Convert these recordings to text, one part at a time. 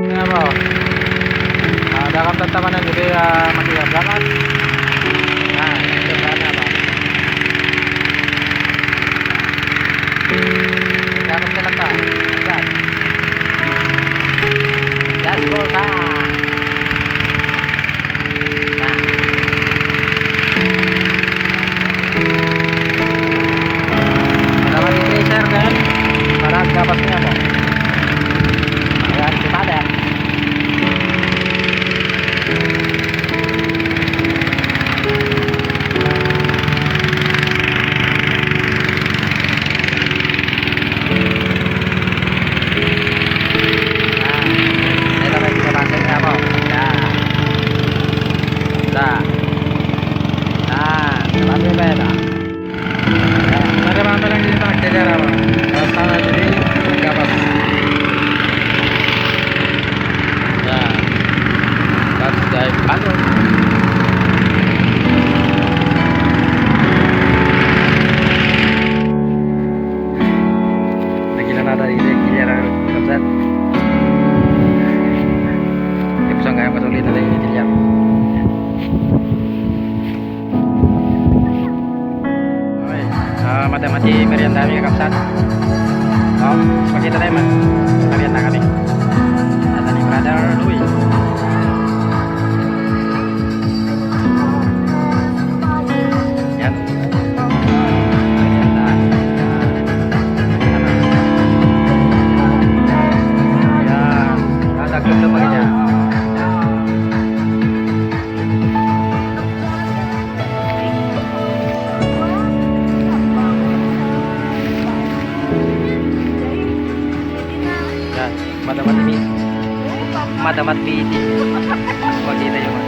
nga ba oh. Dakam tataman ng gabi makiyak dapat. Ito sana ba. Dapat sa lata. Agad. Just go sa. Dapat i-tracer kan para dapat niya po. Ayan, kita ada. Mati merienda kami kapsat. Oh, pakita tayo man. Merienda kami. Nasa ni Brother Louis. Yan. Merienda. Yan. Dadagdag na pa niya. Madamat ini, madamat ini, makita yung ano.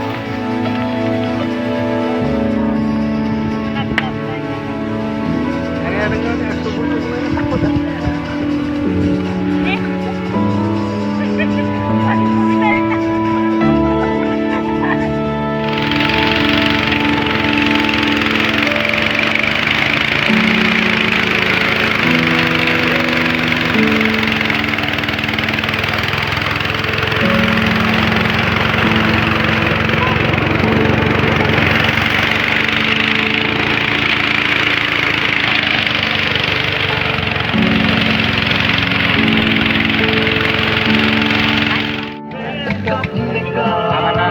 Aman